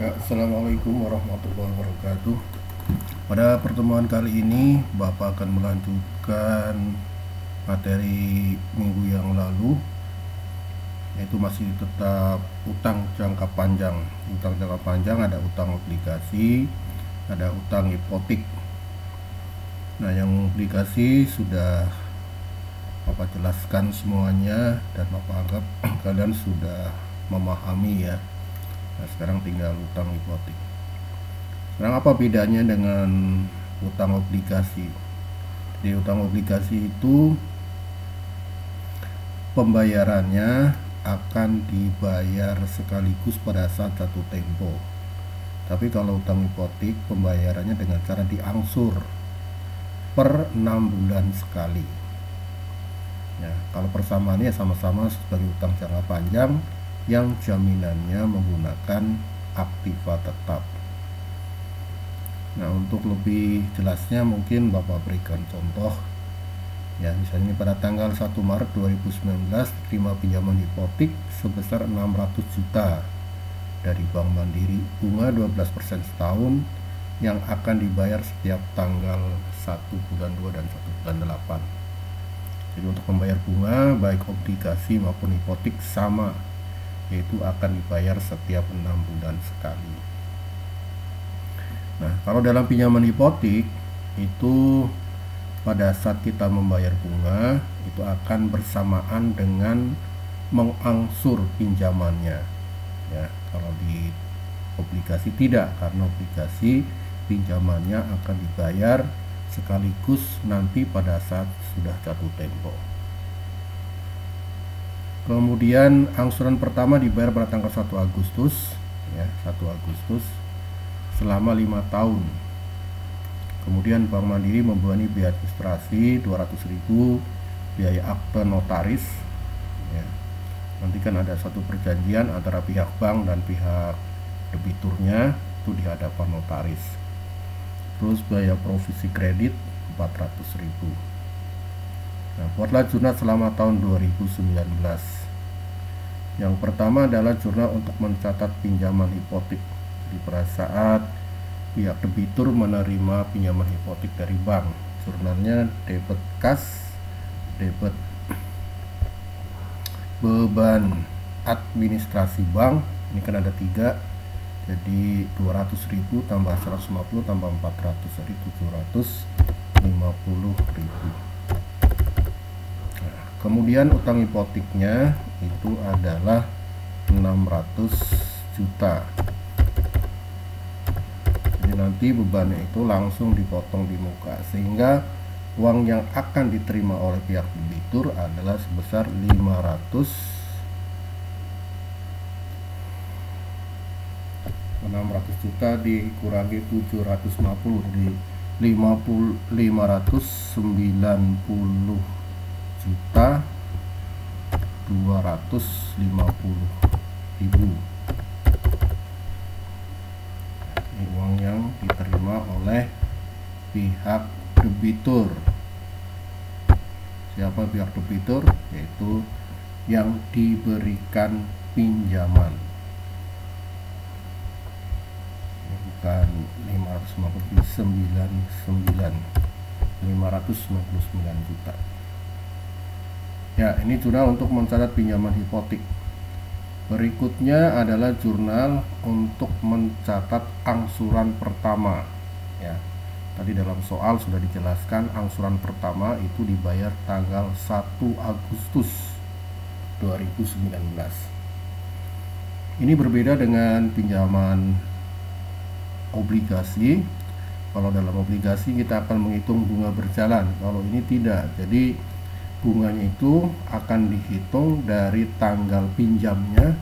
Ya, Assalamualaikum warahmatullahi wabarakatuh. Pada pertemuan kali ini, Bapak akan melanjutkan materi minggu yang lalu, yaitu masih tetap utang jangka panjang. Utang jangka panjang ada utang obligasi, ada utang hipotek. Nah, yang obligasi sudah Bapak jelaskan semuanya dan Bapak anggap kalian sudah memahami ya. Nah, sekarang tinggal utang hipotek. Sekarang apa bedanya dengan utang obligasi? Di utang obligasi itu pembayarannya akan dibayar sekaligus pada saat jatuh tempo. Tapi kalau utang hipotek pembayarannya dengan cara diangsur per 6 bulan sekali. Ya, kalau persamaannya sama-sama sebagai utang jangka panjang yang jaminannya menggunakan aktiva tetap. Nah, untuk lebih jelasnya mungkin Bapak berikan contoh. Ya, misalnya pada tanggal 1 Maret 2019 terima pinjaman hipotek sebesar 600 juta dari Bank Mandiri, bunga 12% setahun yang akan dibayar setiap tanggal 1 bulan 2 dan 1 bulan 8. Jadi untuk membayar bunga baik obligasi maupun hipotek sama, yaitu akan dibayar setiap 6 bulan sekali. Nah, kalau dalam pinjaman hipotek itu pada saat kita membayar bunga itu akan bersamaan dengan mengangsur pinjamannya. Ya, kalau di obligasi tidak, karena obligasi pinjamannya akan dibayar sekaligus nanti pada saat sudah jatuh tempo. Kemudian angsuran pertama dibayar pada tanggal 1 Agustus ya, 1 Agustus selama 5 tahun. Kemudian Bank Mandiri membebani biaya administrasi 200.000, biaya akte notaris ya. Nanti kan ada satu perjanjian antara pihak bank dan pihak debiturnya itu di hadapan notaris. Terus biaya provisi kredit 400.000. Nah, buatlah jurnal selama tahun 2019. Yang pertama adalah jurnal untuk mencatat pinjaman hipotek. Di pada saat pihak debitur menerima pinjaman hipotek dari bank, jurnalnya debit kas, debit beban administrasi bank, ini kan ada 3, jadi 200.000 tambah 150 tambah 400, jadi 750.000. Nah, kemudian utang hipoteknya itu adalah 600 juta. Jadi nanti bebannya itu langsung dipotong di muka, sehingga uang yang akan diterima oleh pihak debitur adalah sebesar 600 juta dikurangi 750, di 590 juta 250.000. Ini uang yang diterima oleh pihak debitur. Siapa pihak debitur? Yaitu yang diberikan pinjaman. Ini bukan 599 juta. Ya, ini jurnal untuk mencatat pinjaman hipotek. Berikutnya adalah jurnal untuk mencatat angsuran pertama. Ya, tadi dalam soal sudah dijelaskan angsuran pertama itu dibayar tanggal 1 Agustus 2019. Ini berbeda dengan pinjaman obligasi. Kalau dalam obligasi kita akan menghitung bunga berjalan, kalau ini tidak. Jadi bunganya itu akan dihitung dari tanggal pinjamnya,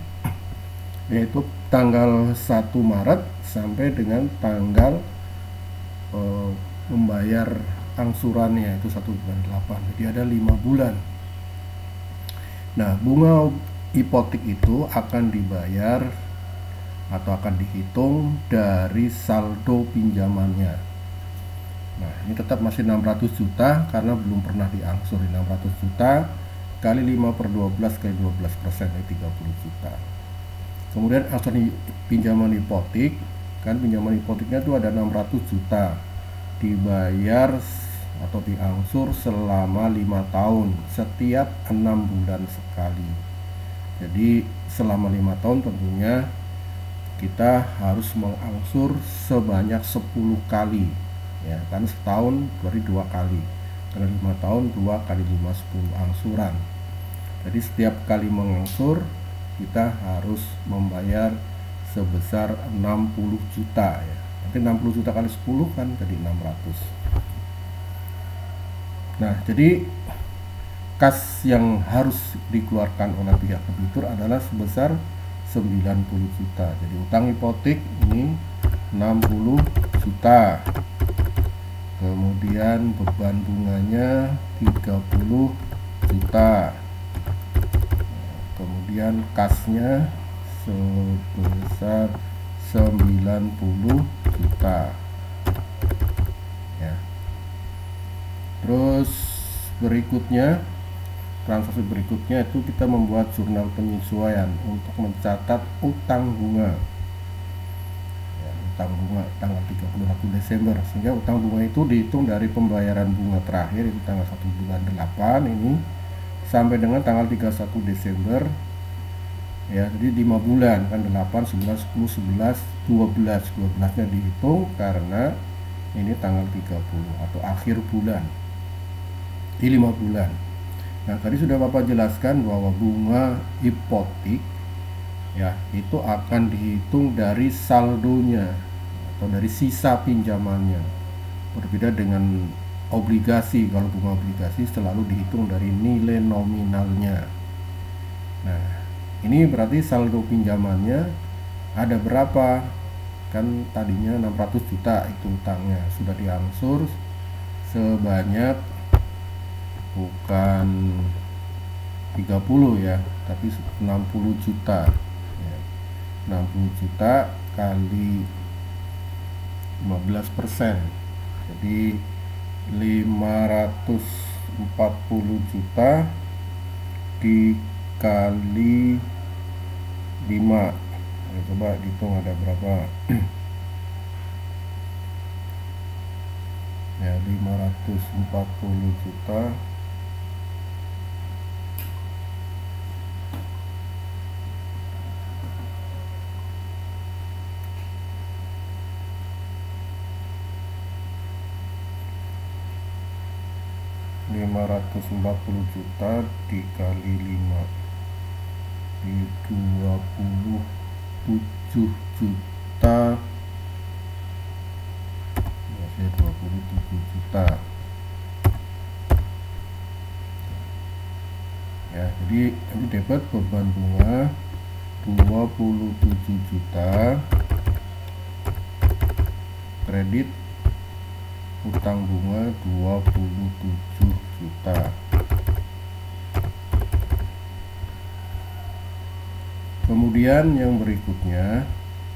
yaitu tanggal 1 Maret sampai dengan tanggal membayar angsurannya itu 1 bulan 8. Jadi ada 5 bulan. Nah, bunga hipotek itu akan dibayar atau akan dihitung dari saldo pinjamannya. Nah, ini tetap masih 600 juta karena belum pernah diangsur. 600 juta kali 5/12 kali 12%, 30 juta. Kemudian angsuran pinjaman hipotek, kan pinjaman hipoteknya itu ada 600 juta, dibayar atau diangsur selama 5 tahun, setiap 6 bulan sekali. Jadi selama 5 tahun tentunya kita harus mengangsur sebanyak 10 kali, ya kan, setahun berarti 2 kali, karena 5 tahun 2 kali 5 10 angsuran. Jadi setiap kali mengangsur kita harus membayar sebesar 60 juta, ya. Nanti 60 juta kali 10 kan jadi 600. Nah, jadi kas yang harus dikeluarkan oleh pihak debitur adalah sebesar 90 juta. Jadi utang hipotek ini 60 juta. Kemudian beban bunganya 30 juta. Kemudian kasnya sebesar 90 juta. Ya. Terus berikutnya, transaksi berikutnya itu kita membuat jurnal penyesuaian untuk mencatat utang bunga. Ya, utang bunga tanggal 31 Desember, sehingga utang bunga itu dihitung dari pembayaran bunga terakhir itu tanggal 1 bulan 8 ini sampai dengan tanggal 31 Desember. Ya, jadi 5 bulan kan, 8, 9, 10, 11, 12. 12-nya dihitung karena ini tanggal 30 atau akhir bulan di 5 bulan. Nah, tadi sudah Bapak jelaskan bahwa bunga hipotek, ya, itu akan dihitung dari saldonya atau dari sisa pinjamannya. Berbeda dengan obligasi. Kalau bunga obligasi selalu dihitung dari nilai nominalnya. Nah, ini berarti saldo pinjamannya ada berapa? Kan tadinya 600 juta itu utangnya, sudah diangsur sebanyak bukan 30 ya, tapi 60 juta. Ya, 60 juta kali 15%. Jadi 540 juta dikali 5. Nah, coba dihitung ada berapa. Ya, 540 juta dikali 5 di 27 juta. Ya, 27 juta. Ya, jadi ini debit beban bunga 27 juta, kredit utang bunga 27 juta. Kemudian yang berikutnya,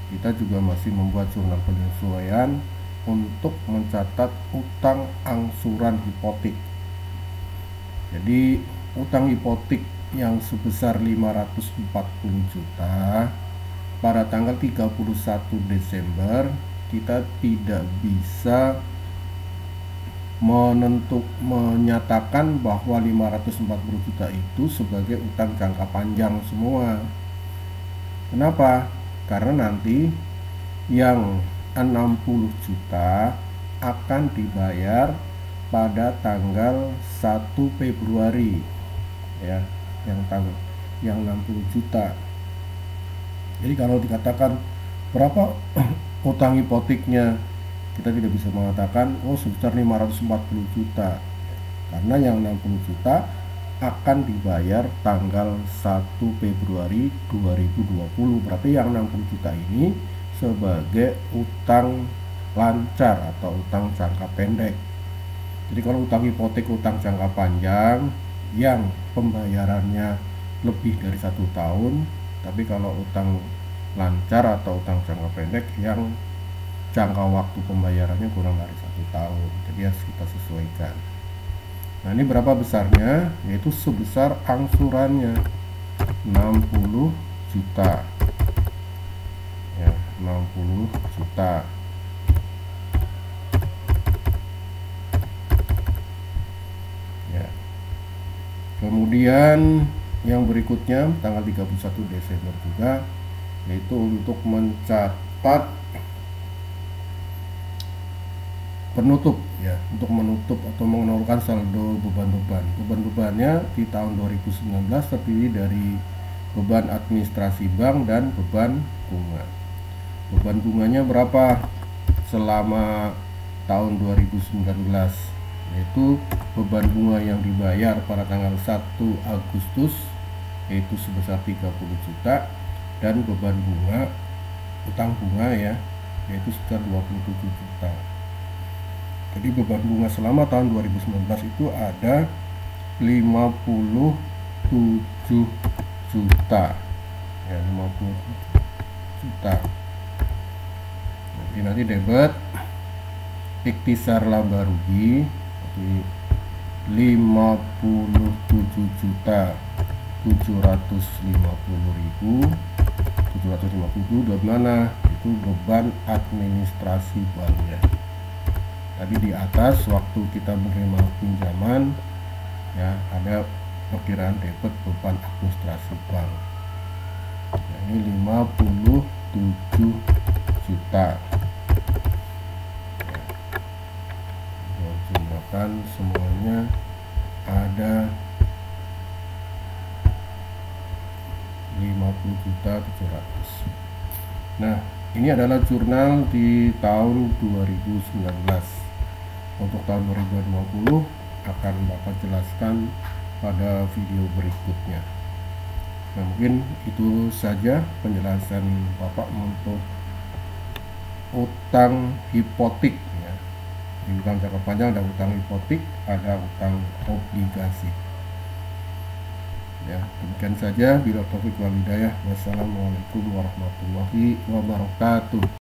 kita juga masih membuat jurnal penyesuaian untuk mencatat utang angsuran hipotek. Jadi utang hipotek yang sebesar 540 juta pada tanggal 31 Desember kita tidak bisa menyatakan bahwa 540 juta itu sebagai utang jangka panjang semua. Kenapa? Karena nanti yang 60 juta akan dibayar pada tanggal 1 Februari, ya, yang 60 juta. Jadi kalau dikatakan berapa utang hipoteknya, kita tidak bisa mengatakan oh sebesar 540 juta, karena yang 60 juta akan dibayar tanggal 1 Februari 2020. Berarti yang 60 juta ini sebagai utang lancar atau utang jangka pendek. Jadi kalau utang hipotek utang jangka panjang yang pembayarannya lebih dari 1 tahun, tapi kalau utang lancar atau utang jangka pendek yang jangka waktu pembayarannya kurang dari 1 tahun, jadi harus kita sesuaikan. Nah, ini berapa besarnya? Yaitu sebesar angsurannya 60 juta. 60 juta. Ya. Kemudian yang berikutnya tanggal 31 Desember juga, yaitu untuk mencatat penutup ya, untuk menutup atau mengenolkan saldo beban-bebannya di tahun 2019 terdiri dari beban administrasi bank dan beban bunga. Beban bunganya berapa selama tahun 2019, yaitu beban bunga yang dibayar pada tanggal 1 Agustus yaitu sebesar 30 juta, dan beban bunga utang bunga ya yaitu sekitar 27 juta. Jadi beban bunga selama tahun 2019 itu ada 57 juta ya, 50 juta. Nanti debit ikhtisar laba rugi 57 juta 750.750 dari mana? Itu beban administrasi bank ya. Tadi di atas waktu kita menerima pinjaman ya, ada perkiraan debit beban administrasi bank. Nah, ini 57 juta. Ya, jumlahkan semuanya ada 50.700. Nah, ini adalah jurnal di tahun 2019. Untuk tahun 2020 akan Bapak jelaskan pada video berikutnya. Nah, mungkin itu saja penjelasan Bapak untuk utang hipotek ya. Di utang jangka panjang ada utang hipotek, ada utang obligasi. Ya, demikian saja. Bila taufik wal hidayah. Wassalamualaikum warahmatullahi wabarakatuh.